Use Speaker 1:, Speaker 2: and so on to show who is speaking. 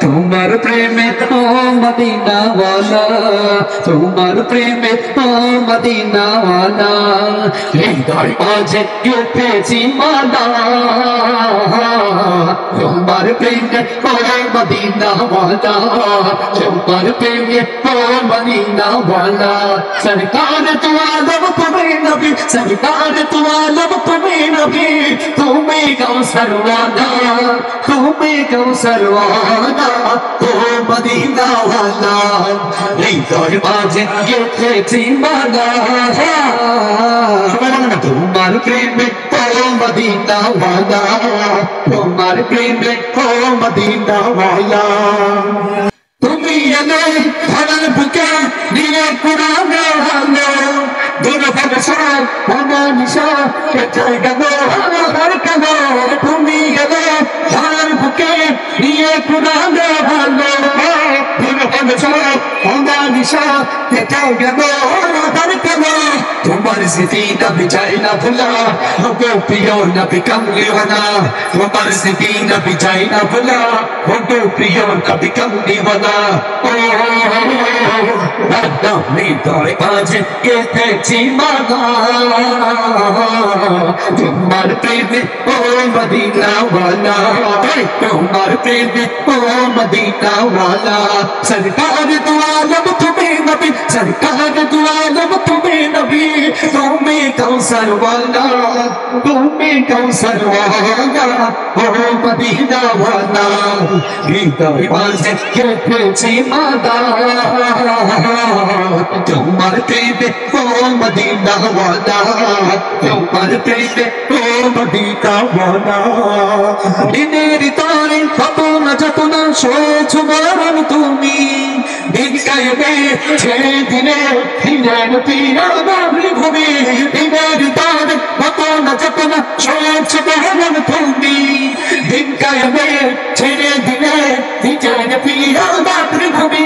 Speaker 1: তোমার প্রেমে ও মদিনা ওয়ালা তোমার প্রেমে ও মদিনা ওয়ালা হৃদয় মাঝে গেঁথেছি মালা তোমার প্রেমে ও মদিনা ওয়ালা তোমার প্রেমে ও মদিনা ওয়ালা सरकार तू आलम तुम्हें नबी सरकार तू आलम तुम्हें नबी तुम्हें कौसर वाला तुम्हें कौसर वाला तो मदीना वाला हृदय माঝে গেঁথেছি মালা তোমার প্রেমে ও মদিনা ওয়ালা তোমার প্রেমে ও মদিনা ওয়ালা তুমি এলে ধরার বুকে নিয়ে পুরানো ভালো দূরে ভাবে সব ভালো নিশা কেটে গেল আর কেন তুমি এলে ধরার বুকে নিয়ে পুরানো ভালো দূরে ভাবে সব ভালো নিশা কেটে গেল আর কেন তোমার স্মৃতি নবী চাই না ভুলা হোগো প্রিয় নবী কামলি ওয়ালা তোমার স্মৃতি নবী চাই না ভুলা হোগো প্রিয় নবী কামলি ওয়ালা হৃদয় মাঝে গেঁথেছি মালা তোমার প্রেমে ও মদিনা ওয়ালা তোমার প্রেমে ও মদিনা ওয়ালা सरकार तू आलम तुम्हें नबी सरकार तू आलम तुम्हें नबी तुम्हें कौसर वाला तुम्हें कौसर वाला ओ मदीना वाला हृदय माঝে গেঁথেছি মালা তোমার প্রেমে ও মদিনা ওয়ালা তোমার প্রেমে ও মদিনা ওয়ালা দিনের তরে কত না যত না সহ্য মরণ তুমি দিন কায়েমে ছেড়ে দিলে দিনের পিয়া বাবলি ভূমি দিনের তরে কত না যত না সহ্য মরণ তুমি দিন কায়েমে ছেড়ে দিলে দিনের পিয়া বাবলি ভূমি